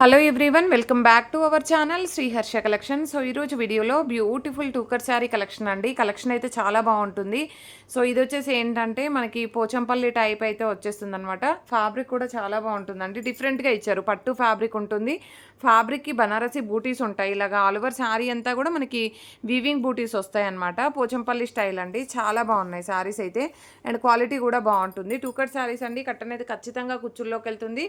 Hello everyone, welcome back to our channel Sri Harsha collection. So ఈరోజు వీడియోలో beautiful టూకర్ sari collection అండి. కలెక్షన్ అయితే చాలా బాగుంటుంది. సో ఇది వచ్చేసి ఏంటంటే మనకి పోచంపల్లి టైప్ అయితే వచ్చేస్తుంది అనమాట. ఫ్యాబ్రిక్ కూడా చాలా బాగుంటుందండి. డిఫరెంట్గా ఇచ్చారు. పట్టు ఫ్యాబ్రిక్ ఉంటుంది. ఫ్యాబ్రిక్కి బనారసి బూటీస్ ఉంటాయి. ఇలాగ ఆల్ ఓవర్ శారీ అంతా కూడా మనకి వీవింగ్ బూటీస్ వస్తాయి అనమాట. పోచంపల్లి స్టైల్ అండి. చాలా బాగున్నాయి శారీస్ అయితే. అండ్ క్వాలిటీ కూడా బాగుంటుంది. టూకర్ శారీస్ అండి. కట్టన్ అయితే ఖచ్చితంగా కుచ్చుల్లోకి వెళ్తుంది.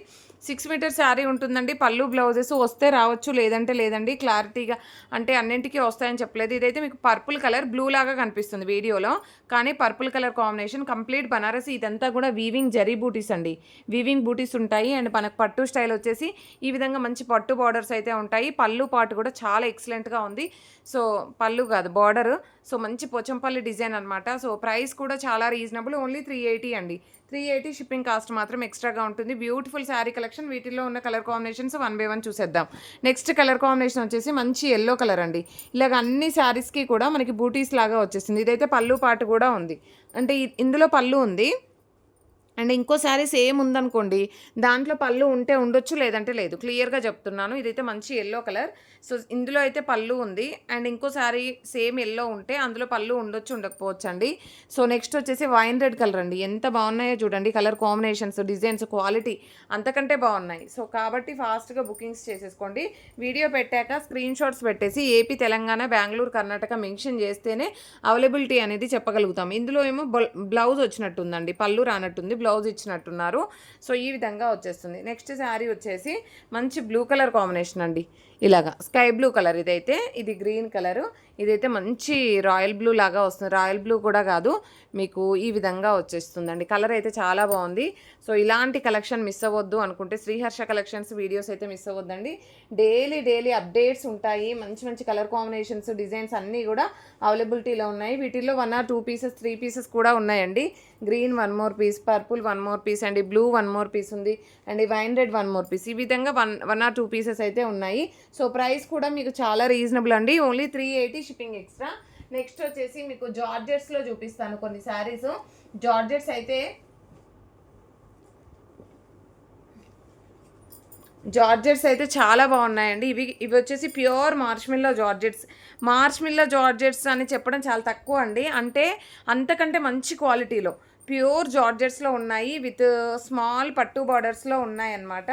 6 మీటర్ శారీ ఉంటుందండి. పళ్ళు బ్లౌజెస్ వస్తే రావచ్చు, లేదంటే లేదండి. క్లారిటీగా అంటే అన్నింటికీ వస్తాయని చెప్పలేదు. ఇదైతే మీకు పర్పుల్ కలర్ బ్లూ లాగా కనిపిస్తుంది వీడియోలో, కానీ purple colour combination. Complete Banarasi. ఇదంతా కూడా వీవింగ్ జరీ బూటీస్ అండి. వీవింగ్ బూటీస్ ఉంటాయి. అండ్ మనకు పట్టు స్టైల్ వచ్చేసి ఈ విధంగా మంచి పట్టు బార్డర్స్ అయితే ఉంటాయి. పళ్ళు పాటు కూడా చాలా ఎక్సలెంట్గా ఉంది. సో పళ్ళు కాదు, బార్డర్. సో మంచి పోచంపల్లి డిజైన్ అనమాట. సో ప్రైస్ కూడా చాలా రీజనబుల్. ఓన్లీ 380 అండి. 380 షిప్పింగ్ కాస్ట్ మాత్రం ఎక్స్ట్రాగా ఉంటుంది. Beautiful sari collection. వీటిల్లో ఉన్న కలర్ కాంబినేషన్స్ 1 by 1 చూసేద్దాం. నెక్స్ట్ కలర్ కాంబినేషన్ వచ్చేసి మంచి ఎల్లో కలర్ అండి. ఇలాగ అన్ని శారీస్కి కూడా మనకి బూటీస్ లాగా వచ్చేసింది. ఇదైతే పళ్ళు పాటు కూడా ఉంది. అంటే ఇందులో పళ్ళు ఉంది. అండ్ ఇంకో శారీ సేమ్ ఉందనుకోండి, దాంట్లో పళ్ళు ఉంటే ఉండొచ్చు, లేదంటే లేదు. క్లియర్గా చెప్తున్నాను. ఇదైతే మంచి ఎల్లో కలర్. సో ఇందులో అయితే పళ్ళు ఉంది. అండ్ ఇంకో శారీ సేమ్ ఎల్లో ఉంటే అందులో పళ్ళు ఉండొచ్చు, ఉండకపోవచ్చు అండి. సో నెక్స్ట్ వచ్చేసి వైన్ రెడ్ కలర్ అండి. ఎంత బాగున్నాయో చూడండి. కలర్ కాంబినేషన్స్, డిజైన్స్, క్వాలిటీ అంతకంటే బాగున్నాయి. సో కాబట్టి ఫాస్ట్గా బుకింగ్స్ చేసేసుకోండి. వీడియో పెట్టాక స్క్రీన్ షాట్స్ పెట్టేసి ఏపీ, తెలంగాణ, బెంగళూరు, కర్ణాటక మెన్షన్ చేస్తేనే అవైలబిలిటీ అనేది చెప్పగలుగుతాం. ఇందులో ఏమో బ్లౌజ్ వచ్చినట్టుందండి. పళ్ళు రానట్టుంది, బ్లౌజ్ ఇచ్చినట్టున్నారు. సో ఈ విధంగా వచ్చేస్తుంది. నెక్స్ట్ శారీ వచ్చేసి మంచి బ్లూ కలర్ కాంబినేషన్ అండి. ఇలాగా స్కై బ్లూ కలర్. ఇదైతే ఇది గ్రీన్ కలరు. ఇదైతే మంచి రాయల్ బ్లూ లాగా వస్తుంది. రాయల్ బ్లూ కూడా కాదు, మీకు ఈ విధంగా వచ్చేస్తుందండి. కలర్ అయితే చాలా బాగుంది. సో ఇలాంటి కలెక్షన్ మిస్ అవ్వద్దు అనుకుంటే శ్రీహర్ష కలెక్షన్స్ వీడియోస్ అయితే మిస్ అవ్వద్దండి. డైలీ అప్డేట్స్ ఉంటాయి. మంచి మంచి కలర్ కాంబినేషన్స్, డిజైన్స్ అన్నీ కూడా అవైలబిలిటీలో ఉన్నాయి. వీటిల్లో 1 or 2 pieces, 3 pieces కూడా ఉన్నాయండి. Green 1 more piece, purple 1 more piece and blue 1 more piece ఉంది. And wine red 1 more piece. ఈ విధంగా 1 or 2 pieces అయితే ఉన్నాయి. సో ప్రైస్ కూడా మీకు చాలా రీజనబుల్ అండి. Only 380 shipping extra. నెక్స్ట్ వచ్చేసి మీకు జార్జెట్స్లో చూపిస్తాను కొన్ని శారీస్. జార్జెట్స్ అయితే చాలా బాగున్నాయండి. ఇవి వచ్చేసి ప్యూర్ మార్ష్మిల్లో జార్జెట్స్ అని చెప్పడం చాలా తక్కువ అండి. అంటే అంతకంటే మంచి క్వాలిటీలో ప్యూర్ జార్జెట్స్లో ఉన్నాయి. విత్ స్మాల్ పట్టు బార్డర్స్లో ఉన్నాయన్నమాట.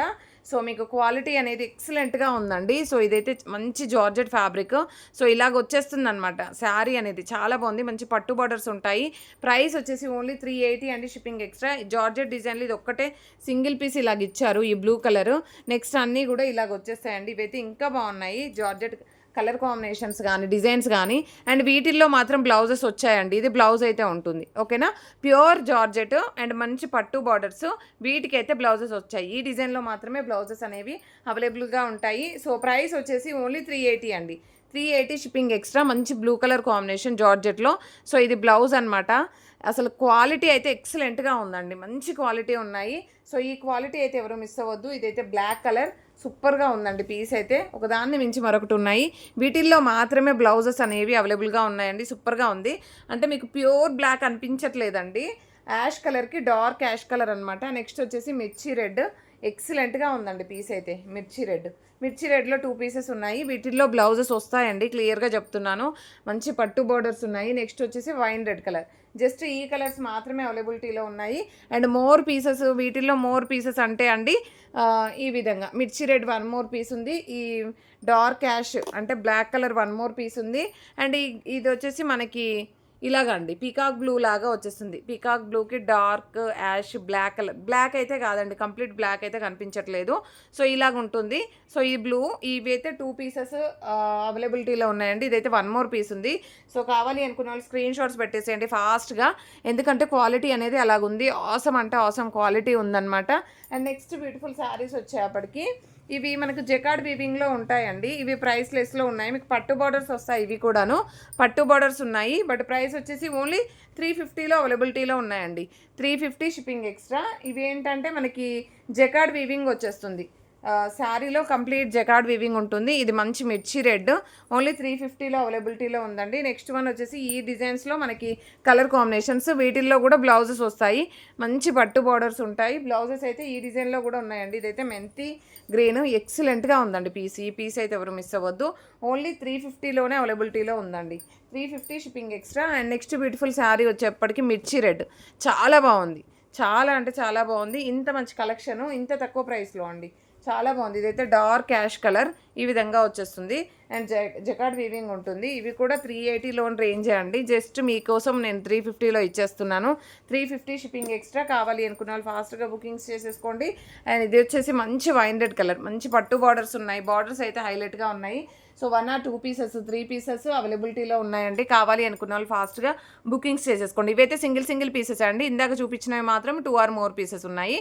సో మీకు క్వాలిటీ అనేది ఎక్సలెంట్గా ఉందండి. సో ఇదైతే మంచి జార్జెట్ ఫ్యాబ్రిక్. సో ఇలాగ వచ్చేస్తుంది అనమాట. శారీ అనేది చాలా బాగుంది. మంచి పట్టు బార్డర్స్ ఉంటాయి. ప్రైస్ వచ్చేసి ఓన్లీ 380 అండి షిప్పింగ్ ఎక్స్ట్రా. జార్జెట్ డిజైన్లు ఇది ఒక్కటే సింగిల్ పీస్ ఇలాగ ఇచ్చారు, ఈ బ్లూ కలర్. నెక్స్ట్ అన్నీ కూడా ఇలాగ వచ్చేస్తాయండి. ఇవైతే ఇంకా బాగున్నాయి. జార్జెట్ కలర్ కాంబినేషన్స్ కానీ, డిజైన్స్ కానీ. అండ్ వీటిల్లో మాత్రం బ్లౌజెస్ వచ్చాయండి. ఇది బ్లౌజ్ అయితే ఉంటుంది, ఓకేనా. ప్యూర్ జార్జెట్ అండ్ మంచి పట్టు బార్డర్స్. వీటికైతే బ్లౌజెస్ వచ్చాయి. ఈ డిజైన్లో మాత్రమే బ్లౌజెస్ అనేవి అవైలబుల్గా ఉంటాయి. సో ప్రైస్ వచ్చేసి ఓన్లీ 380 అండి. 380 షిప్పింగ్ ఎక్స్ట్రా. మంచి బ్లూ కలర్ కాంబినేషన్ జార్జెట్లో. సో ఇది బ్లౌజ్ అనమాట. అసలు క్వాలిటీ అయితే ఎక్సలెంట్గా ఉందండి. మంచి క్వాలిటీ ఉన్నాయి. సో ఈ క్వాలిటీ అయితే ఎవరు మిస్ అవ్వద్దు. ఇదైతే బ్లాక్ కలర్. సూపర్గా ఉందండి పీస్ అయితే. ఒకదాన్ని మించి మరొకటి ఉన్నాయి. వీటిల్లో మాత్రమే బ్లౌజెస్ అనేవి అవైలబుల్గా ఉన్నాయండి. సూపర్గా ఉంది. అంటే మీకు ప్యూర్ బ్లాక్ అనిపించట్లేదండి. యాష్ కలర్కి డార్క్ యాష్ కలర్ అనమాట. నెక్స్ట్ వచ్చేసి మిర్చి రెడ్. ఎక్సలెంట్గా ఉందండి పీస్ అయితే. మిర్చి రెడ్లో 2 pieces ఉన్నాయి. వీటిల్లో బ్లౌజెస్ వస్తాయండి, క్లియర్గా చెప్తున్నాను. మంచి పట్టు బోర్డర్స్ ఉన్నాయి. నెక్స్ట్ వచ్చేసి వైన్ రెడ్ కలర్. జస్ట్ ఈ కలర్స్ మాత్రమే అవైలబిలిటీలో ఉన్నాయి. అండ్ మోర్ పీసెస్, వీటిల్లో మోర్ పీసెస్ అంటే అండి ఈ విధంగా మిర్చి రెడ్ 1 more piece ఉంది. ఈ డార్క్ యాష్ అంటే బ్లాక్ కలర్ 1 more piece ఉంది. అండ్ ఇది వచ్చేసి మనకి ఇలాగండి పీకాక్ బ్లూ లాగా వచ్చేస్తుంది. పీకాక్ బ్లూకి dark ash black colour. Black అయితే కాదండి, కంప్లీట్ బ్లాక్ అయితే కనిపించట్లేదు. సో ఇలాగ ఉంటుంది. సో ఈ బ్లూ, ఇవి అయితే 2 pieces అవైలబిలిటీలో ఉన్నాయండి. ఇదైతే 1 more piece ఉంది. సో కావాలి అనుకున్న వాళ్ళు స్క్రీన్ షాట్స్ పెట్టేసేయండి ఫాస్ట్గా. ఎందుకంటే క్వాలిటీ అనేది అలాగుంది. ఆసమ్ అంటే ఆసమ్ క్వాలిటీ ఉందన్నమాట. అండ్ నెక్స్ట్ బ్యూటిఫుల్ శారీస్ వచ్చేప్పటికి ఇవి మనకు జకార్డ్ వీవింగ్లో ఉంటాయండి. ఇవి ప్రైస్ లెస్లో ఉన్నాయి. మీకు పట్టు బార్డర్స్ వస్తాయి. ఇవి కూడాను పట్టు బార్డర్స్ ఉన్నాయి. బట్ ప్రైస్ వచ్చేసి ఓన్లీ 350లో అవైలబిలిటీలో ఉన్నాయండి. 350 షిప్పింగ్ ఎక్స్ట్రా. ఇవి ఏంటంటే మనకి జకార్డ్ వీవింగ్ వచ్చేస్తుంది. శారీలో కంప్లీట్ జకార్డ్ వీవింగ్ ఉంటుంది. ఇది మంచి మిర్చి రెడ్ ఓన్లీ 350లో అవైలబిలిటీలో ఉందండి. నెక్స్ట్ వన్ వచ్చేసి ఈ డిజైన్స్లో మనకి కలర్ కాంబినేషన్స్, వీటిల్లో కూడా బ్లౌజెస్ వస్తాయి. మంచి పట్టు బార్డర్స్ ఉంటాయి. బ్లౌజెస్ అయితే ఈ డిజైన్లో కూడా ఉన్నాయండి. ఇదైతే మెంతి గ్రీన్ ఎక్సలెంట్గా ఉందండి పీస్. ఈ పీస్ అయితే ఎవరు మిస్ అవ్వద్దు. ఓన్లీ 350లోనే అవైలబిలిటీలో ఉందండి. 350 shipping extra. And next beautiful sari వచ్చేప్పటికి మిర్చి రెడ్ చాలా బాగుంది. చాలా అంటే చాలా బాగుంది. ఇంత మంచి కలెక్షను ఇంత తక్కువ ప్రైస్లో అండి. చాలా బాగుంది. ఇదైతే డార్క్ యాష్ కలర్ ఈ విధంగా వచ్చేస్తుంది. అండ్ జకార్డ్ వీవింగ్ ఉంటుంది. ఇవి కూడా 380లోన్ రేంజే అండి. జస్ట్ మీకోసం నేను 350లో ఇచ్చేస్తున్నాను. 350 షిప్పింగ్ ఎక్స్ట్రా. కావాలి అనుకున్న వాళ్ళు ఫాస్ట్గా బుకింగ్స్ చేసేసుకోండి. అండ్ ఇది వచ్చేసి మంచి వైన్ రెడ్ కలర్, మంచి పట్టు బార్డర్స్ ఉన్నాయి. బార్డర్స్ అయితే హైలైట్గా ఉన్నాయి. సో 1 or 2 పీసెస్ 3 పీసెస్ అవైలబిలిటీలో ఉన్నాయండి. కావాలి అనుకున్న వాళ్ళు ఫాస్ట్గా బుకింగ్స్ చేసేసుకోండి. ఇవైతే సింగిల్ పీసెస్ అండి. ఇందాక చూపించినవి మాత్రం 2 or more పీసెస్ ఉన్నాయి.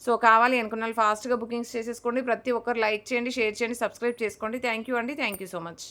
సో కావాలి అనుకున్న వాళ్ళు ఫాస్ట్గా బుకింగ్స్ చేసేసుకోండి. ప్రతి ఒక్కరు లైక్ చేయండి, షేర్ చేయండి, సబ్స్క్రైబ్ చేసుకోండి. థ్యాంక్ యూ అండి. Thank you so much.